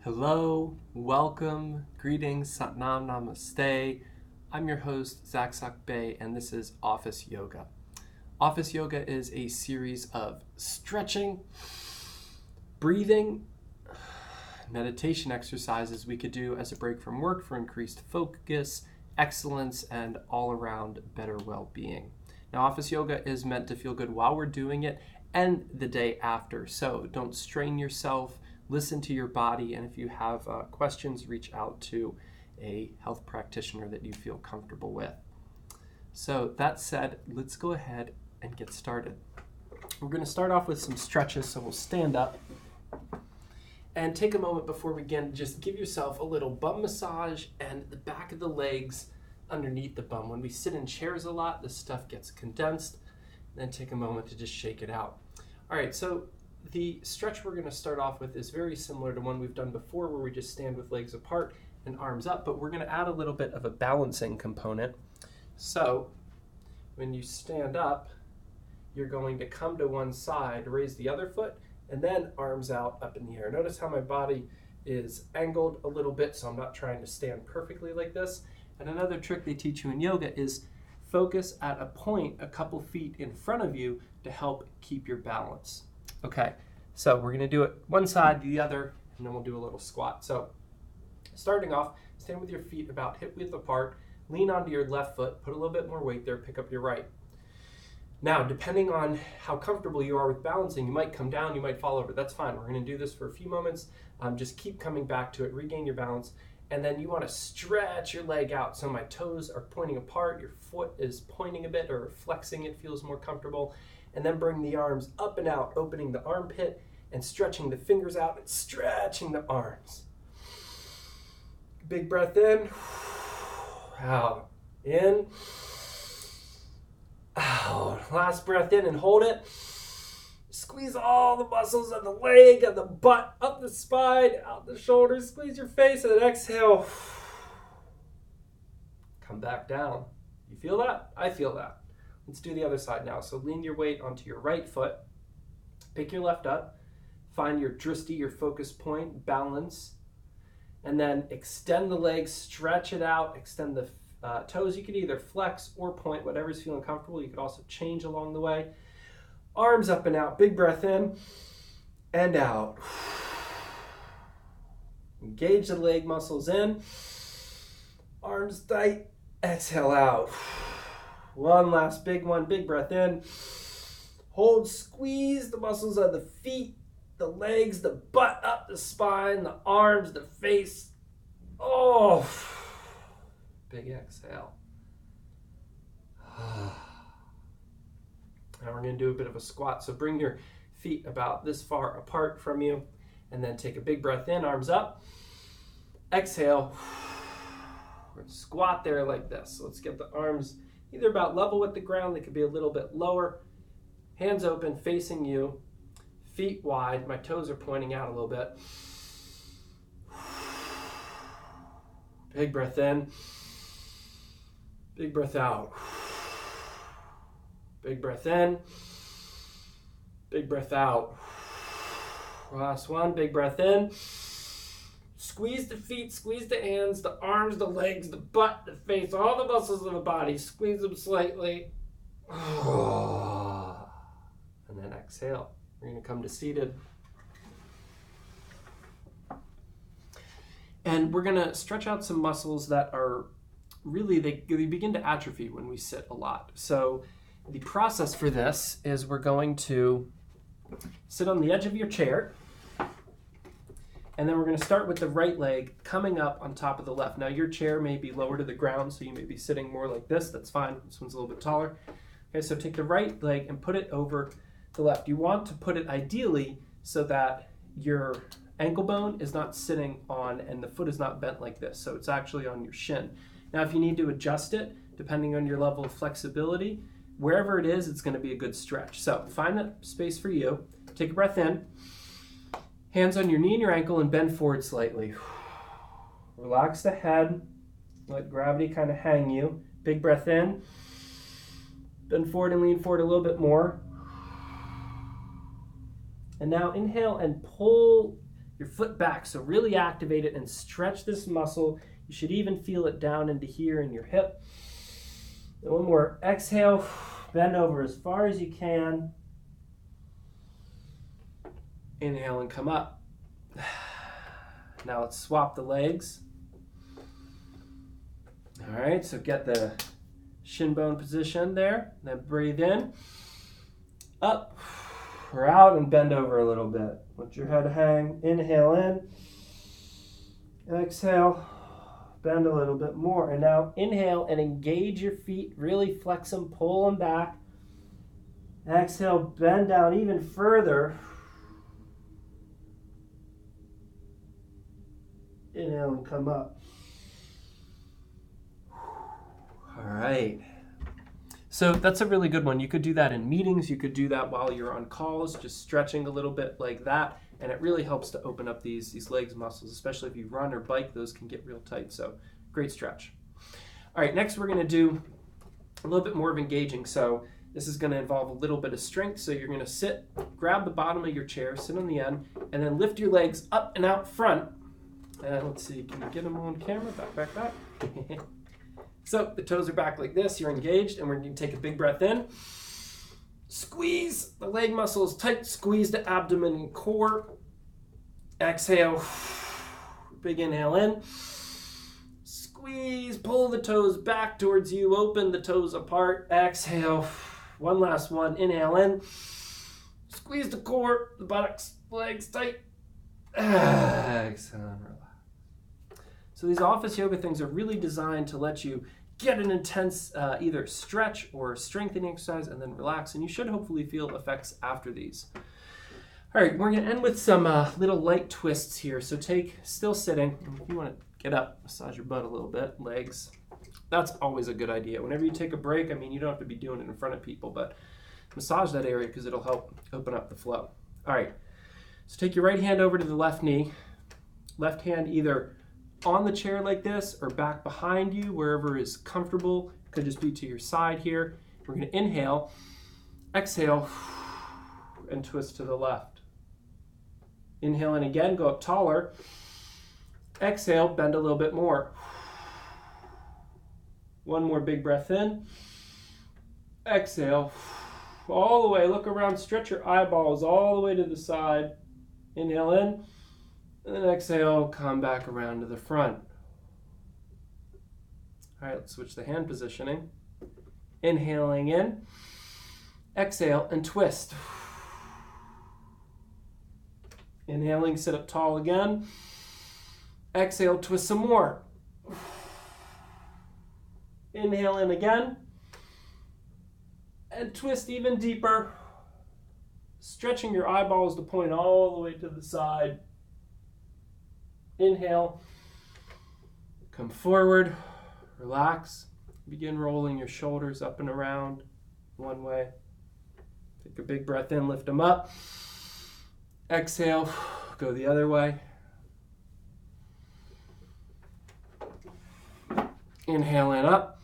Hello, welcome, greetings, Satnam Namaste. I'm your host, SacBe, and this is Office Yoga. Office Yoga is a series of stretching, breathing, meditation exercises we could do as a break from work for increased focus, excellence, and all-around better well-being. Now, Office Yoga is meant to feel good while we're doing it and the day after, so don't strain yourself. Listen to your body, and if you have questions, reach out to a health practitioner that you feel comfortable with. So that said, let's go ahead and get started. We're going to start off with some stretches, so we'll stand up and take a moment before we begin. Just give yourself a little bum massage and the back of the legs underneath the bum. When we sit in chairs a lot, the stuff gets condensed. Then take a moment to just shake it out. All right, so the stretch we're going to start off with is very similar to one we've done before, where we just stand with legs apart and arms up, but we're going to add a little bit of a balancing component. So when you stand up, you're going to come to one side, raise the other foot, and then arms out up in the air. Notice how my body is angled a little bit, so I'm not trying to stand perfectly like this. And another trick they teach you in yoga is focus at a point a couple feet in front of you to help keep your balance. Okay, so we're going to do it one side, the other, and then we'll do a little squat. So starting off, stand with your feet about hip width apart, lean onto your left foot, put a little bit more weight there, pick up your right. Now, depending on how comfortable you are with balancing, you might come down, you might fall over. That's fine. We're going to do this for a few moments. Just keep coming back to it, regain your balance, and then you want to stretch your leg out. So my toes are pointing apart, your foot is pointing a bit or flexing, it feels more comfortable. And then bring the arms up and out, opening the armpit and stretching the fingers out and stretching the arms. Big breath in, out, in, out. Last breath in and hold it. Squeeze all the muscles of the leg and the butt, up the spine, out the shoulders, squeeze your face, and then exhale. Come back down. You feel that? I feel that. Let's do the other side now. So lean your weight onto your right foot, pick your left up, find your drishti, your focus point, balance, and then extend the legs, stretch it out, extend the toes. You can either flex or point, whatever's feeling comfortable. You could also change along the way. Arms up and out, big breath in and out. Engage the leg muscles in, arms tight, exhale out. One last big one, big breath in. Hold, squeeze the muscles of the feet, the legs, the butt, up the spine, the arms, the face. Oh, big exhale. Now we're going to do a bit of a squat. So bring your feet about this far apart from you, and then take a big breath in, arms up. Exhale. We're going to squat there like this. So let's get the arms either about level with the ground, they could be a little bit lower. Hands open, facing you, feet wide. My toes are pointing out a little bit. Big breath in, big breath out. Big breath in, big breath out. Last one, big breath in. Squeeze the feet, squeeze the hands, the arms, the legs, the butt, the face, all the muscles of the body. Squeeze them slightly. And then exhale. We're going to come to seated. And we're going to stretch out some muscles that are really, they begin to atrophy when we sit a lot. So the process for this is we're going to sit on the edge of your chair. And then we're going to start with the right leg coming up on top of the left. Now your chair may be lower to the ground, so you may be sitting more like this. That's fine. This one's a little bit taller. Okay, so take the right leg and put it over the left. You want to put it ideally so that your ankle bone is not sitting on and the foot is not bent like this. So it's actually on your shin. Now if you need to adjust it, depending on your level of flexibility, wherever it is, it's going to be a good stretch. So find that space for you. Take a breath in. Hands on your knee and your ankle and bend forward slightly. Relax the head. Let gravity kind of hang you. Big breath in. Bend forward and lean forward a little bit more. And now inhale and pull your foot back. So really activate it and stretch this muscle. You should even feel it down into here in your hip. And one more. Exhale, bend over as far as you can. Inhale and come up. Now let's swap the legs. All right, so get the shin bone position there. Then breathe in, up, or out, and bend over a little bit. Let your head hang. Inhale in. Exhale, bend a little bit more. And now inhale and engage your feet. Really flex them, pull them back. Exhale, bend down even further. Inhale and come up. All right. So that's a really good one. You could do that in meetings. You could do that while you're on calls, just stretching a little bit like that. And it really helps to open up these legs muscles, especially if you run or bike, those can get real tight. So great stretch. All right, next we're going to do a little bit more of engaging. So this is going to involve a little bit of strength. So you're going to sit, grab the bottom of your chair, sit on the end, and then lift your legs up and out front. And let's see, can you get them on camera? Back. So the toes are back like this, you're engaged, and we're going to take a big breath in. Squeeze the leg muscles tight, squeeze the abdomen and core. Exhale, big inhale in. Squeeze, pull the toes back towards you, open the toes apart. Exhale, one last one, inhale in. Squeeze the core, the buttocks, legs tight. Exhale and relax. So these office yoga things are really designed to let you get an intense either stretch or strengthening exercise and then relax. And you should hopefully feel effects after these. All right, we're going to end with some little light twists here. So still sitting. If you want to get up, massage your butt a little bit, legs. That's always a good idea. Whenever you take a break, I mean, you don't have to be doing it in front of people, but massage that area because it'll help open up the flow. All right, so take your right hand over to the left knee. Left hand either on the chair like this or back behind you, wherever is comfortable. It could just be to your side here. We're going to inhale, exhale, and twist to the left. Inhale in again, go up taller. Exhale, bend a little bit more. One more big breath in. Exhale, all the way, look around, stretch your eyeballs all the way to the side. Inhale in. And then exhale, come back around to the front. All right, let's switch the hand positioning. Inhaling in, exhale, and twist. Inhaling, sit up tall again. Exhale, twist some more. Inhale in again. And twist even deeper. Stretching your eyeballs to point all the way to the side. Inhale, come forward, relax, begin rolling your shoulders up and around one way. Take a big breath in, lift them up. Exhale, go the other way. Inhale in up,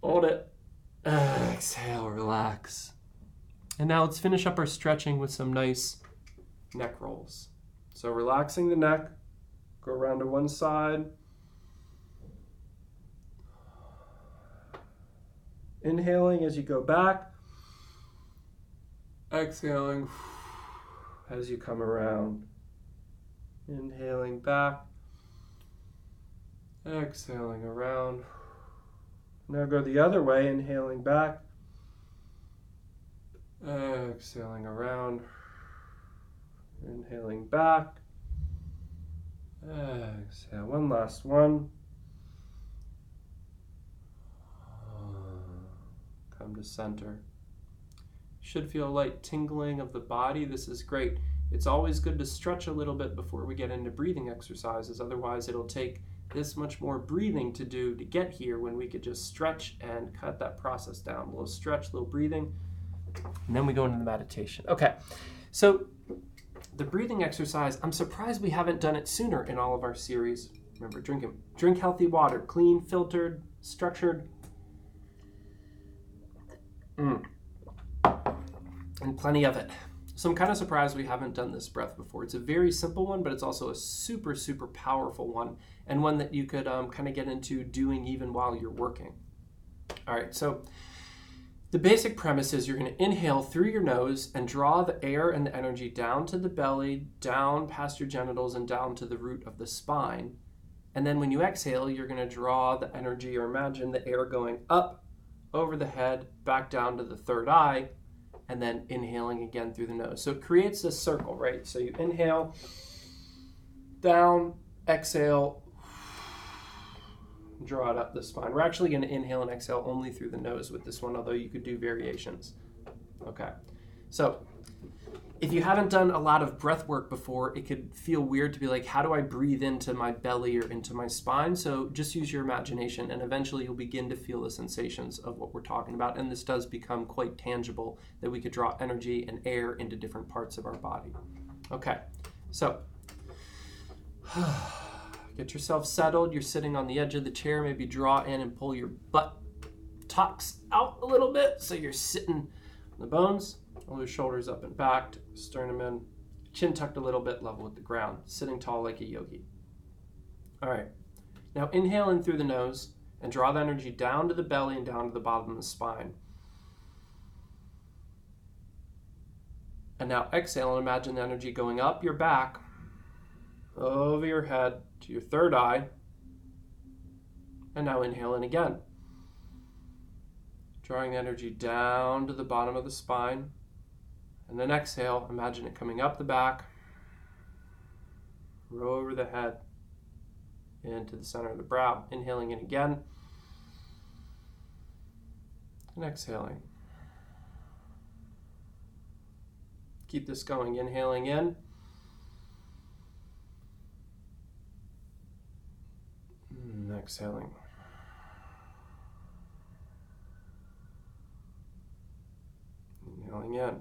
hold it, exhale, relax. And now let's finish up our stretching with some nice neck rolls. So relaxing the neck, go around to one side. Inhaling as you go back. Exhaling as you come around. Inhaling back. Exhaling around. Now go the other way, inhaling back. Exhaling around. Inhaling back. Exhale. One last one. Come to center. Should feel a light tingling of the body. This is great. It's always good to stretch a little bit before we get into breathing exercises. Otherwise, it'll take this much more breathing to do to get here when we could just stretch and cut that process down. A little stretch, a little breathing, and then we go into the meditation. Okay, so the breathing exercise, I'm surprised we haven't done it sooner in all of our series. Remember, drink healthy water, clean, filtered, structured. And plenty of it. So I'm kind of surprised we haven't done this breath before. It's a very simple one, but it's also a super, super powerful one, and one that you could kind of get into doing even while you're working. All right, so the basic premise is you're going to inhale through your nose and draw the air and the energy down to the belly, down past your genitals, and down to the root of the spine. And then when you exhale, you're going to draw the energy, or imagine the air going up over the head, back down to the third eye, and then inhaling again through the nose. So it creates this circle, right? So you inhale, down, exhale, draw it up the spine. We're actually going to inhale and exhale only through the nose with this one, although you could do variations. Okay, so if you haven't done a lot of breath work before, it could feel weird to be like, how do I breathe into my belly or into my spine? So just use your imagination, and eventually you'll begin to feel the sensations of what we're talking about. And this does become quite tangible, that we could draw energy and air into different parts of our body. Okay, so get yourself settled. You're sitting on the edge of the chair. Maybe draw in and pull your butt tucks out a little bit so you're sitting on the bones. All your shoulders up and back, sternum in, chin tucked a little bit, level with the ground, sitting tall like a yogi. All right, now inhale in through the nose and draw the energy down to the belly and down to the bottom of the spine. And now exhale and imagine the energy going up your back, over your head to your third eye. And now inhale in again, drawing the energy down to the bottom of the spine. And then exhale, imagine it coming up the back, row over the head, into the center of the brow. Inhaling in again, and exhaling. Keep this going, inhaling in, and exhaling. Inhaling in.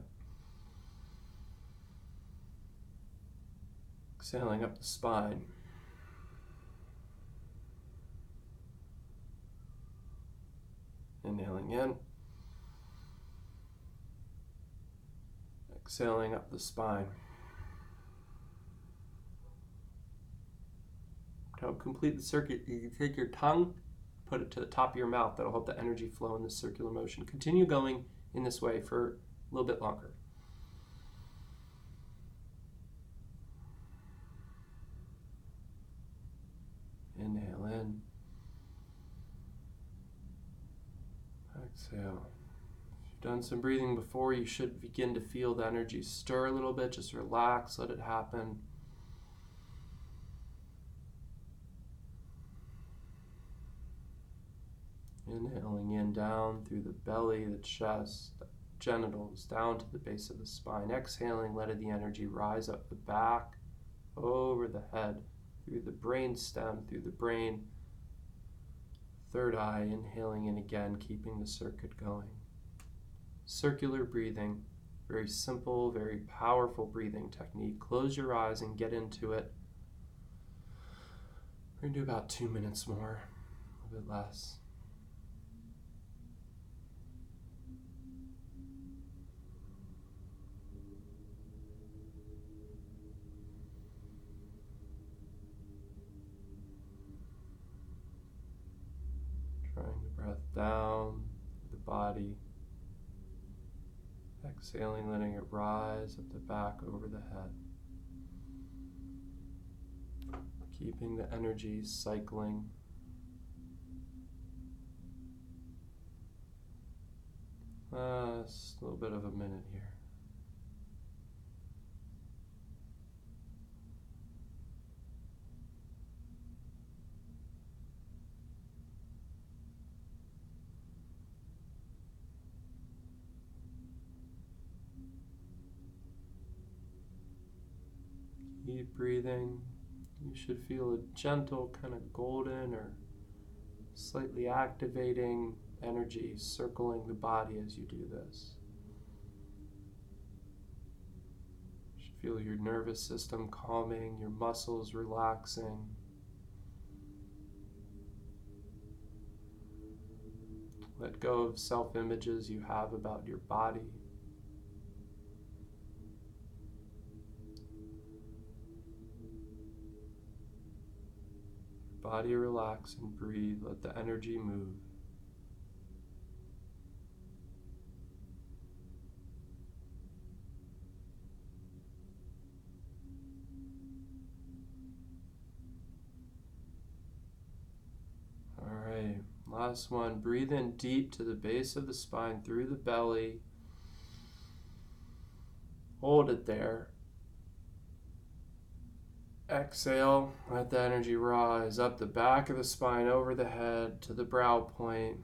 Exhaling up the spine. Inhaling in. Exhaling up the spine. To help complete the circuit, you can take your tongue, put it to the top of your mouth. That'll help the energy flow in this circular motion. Continue going in this way for a little bit longer. Inhale in. Exhale. If you've done some breathing before, you should begin to feel the energy stir a little bit. Just relax, let it happen. Inhaling in down through the belly, the chest, the genitals, down to the base of the spine. Exhaling, letting the energy rise up the back, over the head, through the brain stem, through the brain, third eye. Inhaling in again, keeping the circuit going. Circular breathing, very simple, very powerful breathing technique. Close your eyes and get into it. We're going to do about 2 minutes more, a little bit less. Drawing the breath down the body. Exhaling, letting it rise up the back over the head. Keeping the energy cycling. Just a little bit of a minute here. Keep breathing. You should feel a gentle, kind of golden or slightly activating energy circling the body as you do this. You should feel your nervous system calming, your muscles relaxing. Let go of self-images you have about your body. body relax and breathe. Let the energy move. All right, last one. Breathe in deep to the base of the spine, through the belly. Hold it there. Exhale, let the energy rise up the back of the spine, over the head, to the brow point.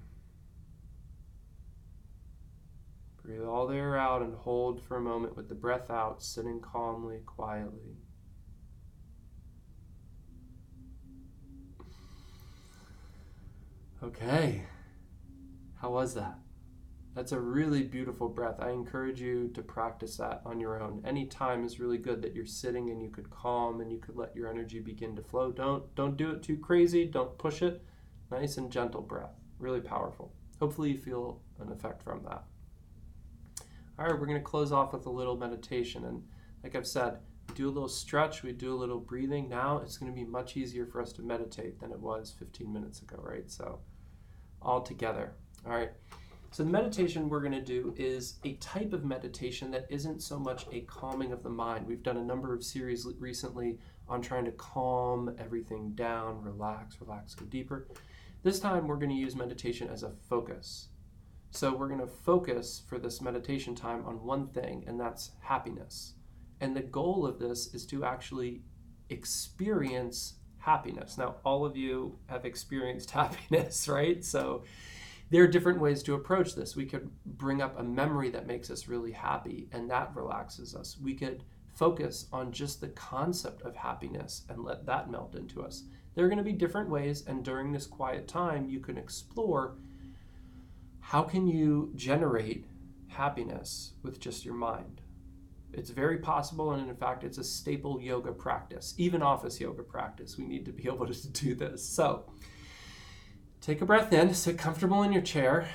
Breathe all the air out and hold for a moment with the breath out, sitting calmly, quietly. Okay, how was that? That's a really beautiful breath. I encourage you to practice that on your own. Any time is really good that you're sitting and you could calm and you could let your energy begin to flow. Don't do it too crazy. Don't push it. Nice and gentle breath. Really powerful. Hopefully you feel an effect from that. All right, we're going to close off with a little meditation. And like I've said, we do a little stretch, we do a little breathing. Now it's going to be much easier for us to meditate than it was 15 minutes ago, right? So all together. All right. So the meditation we're going to do is a type of meditation that isn't so much a calming of the mind. We've done a number of series recently on trying to calm everything down, relax, go deeper. This time we're going to use meditation as a focus. So we're going to focus for this meditation time on one thing, and that's happiness. And the goal of this is to actually experience happiness. Now, all of you have experienced happiness, right? So there are different ways to approach this. We could bring up a memory that makes us really happy, and that relaxes us. We could focus on just the concept of happiness and let that melt into us. There are going to be different ways, and during this quiet time, you can explore how can you generate happiness with just your mind. It's very possible, and in fact, it's a staple yoga practice, even office yoga practice. We need to be able to do this. So take a breath in, sit comfortable in your chair.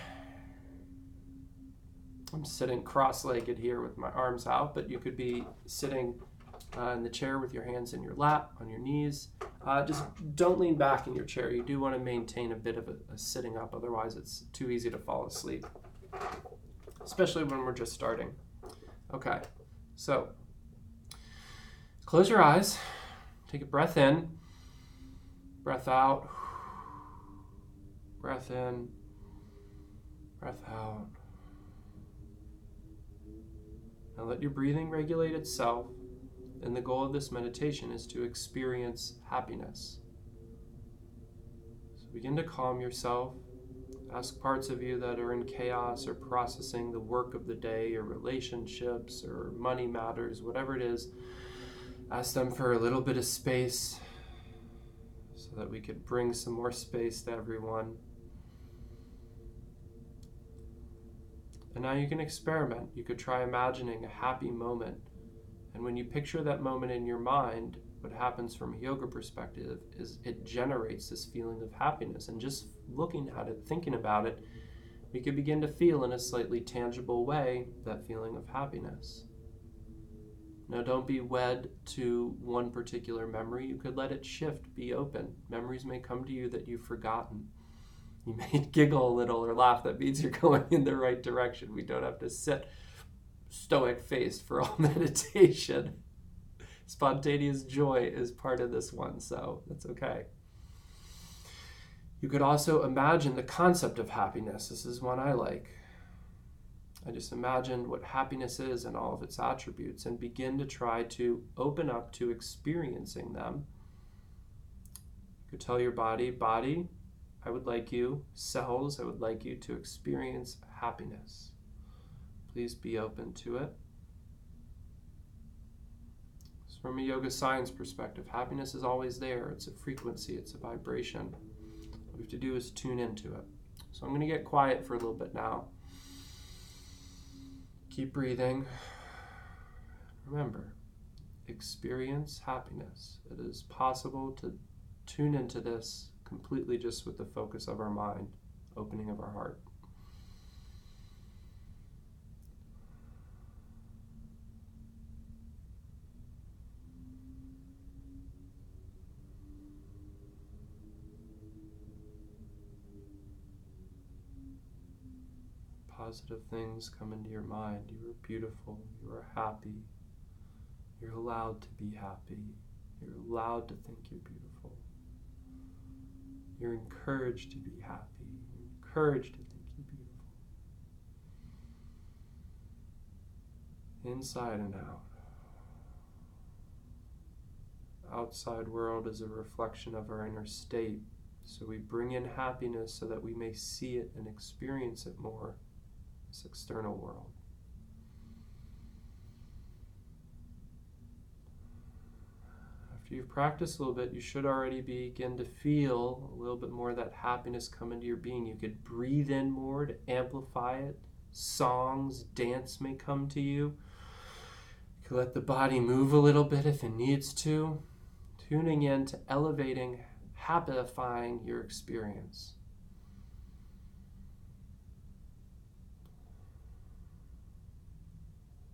I'm sitting cross-legged here with my arms out, but you could be sitting in the chair with your hands in your lap, on your knees. Just don't lean back in your chair. You do want to maintain a bit of a sitting up, otherwise it's too easy to fall asleep, especially when we're just starting. Okay, so close your eyes, take a breath in, breath out. Breath in, breath out. Now let your breathing regulate itself, and the goal of this meditation is to experience happiness. So begin to calm yourself. Ask parts of you that are in chaos or processing the work of the day or relationships or money matters, whatever it is, ask them for a little bit of space so that we could bring some more space to everyone. And now you can experiment. You could try imagining a happy moment. And when you picture that moment in your mind, what happens from a yoga perspective is it generates this feeling of happiness. And just looking at it, thinking about it, we could begin to feel in a slightly tangible way that feeling of happiness. Now, don't be wed to one particular memory. You could let it shift, be open. Memories may come to you that you've forgotten. You may giggle a little or laugh. That means you're going in the right direction. We don't have to sit stoic-faced for all meditation. Spontaneous joy is part of this one, so that's okay. You could also imagine the concept of happiness. This is one I like. I just imagined what happiness is and all of its attributes and begin to try to open up to experiencing them. You could tell your body, I would like you, cells, I would like you to experience happiness. Please be open to it. So from a yoga science perspective, happiness is always there. It's a frequency, it's a vibration. What we have to do is tune into it. So I'm going to get quiet for a little bit now. Keep breathing. Remember, experience happiness. It is possible to tune into this completely just with the focus of our mind, opening of our heart. positive things come into your mind. You are beautiful. You are happy. You're allowed to be happy. You're allowed to think you're beautiful. You're encouraged to be happy. You're encouraged to think you're beautiful. Inside and out. Outside world is a reflection of our inner state. So we bring in happiness so that we may see it and experience it more, this external world. After you've practiced a little bit, you should already begin to feel a little bit more of that happiness come into your being. You could breathe in more to amplify it. Songs, dance may come to you. You could let the body move a little bit if it needs to. Tuning in to elevating, happifying your experience.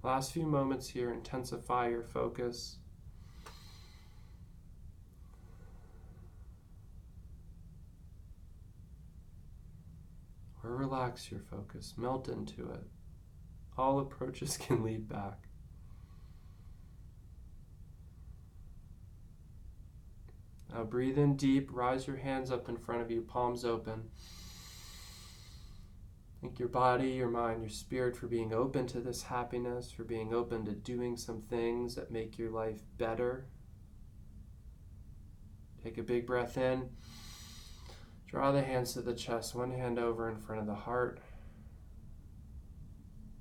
Last few moments here, intensify your focus. Or relax your focus, melt into it. All approaches can lead back. Now breathe in deep, rise your hands up in front of you, palms open. Thank your body, your mind, your spirit for being open to this happiness, for being open to doing some things that make your life better. Take a big breath in. Draw the hands to the chest, one hand over in front of the heart.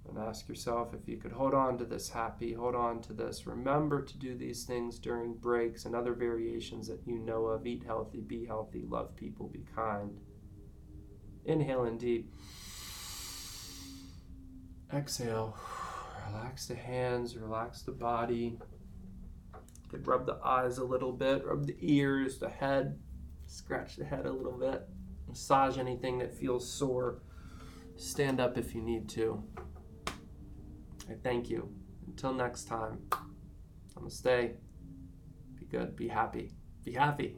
And ask yourself if you could hold on to this happy, hold on to this. Remember to do these things during breaks and other variations that you know of. Eat healthy, be healthy, love people, be kind. Inhale in deep. Exhale. Relax the hands, relax the body. You could rub the eyes a little bit, rub the ears, the head. Scratch the head a little bit. Massage anything that feels sore. Stand up if you need to. I thank you. Until next time, Namaste. Be good. Be happy. Be happy.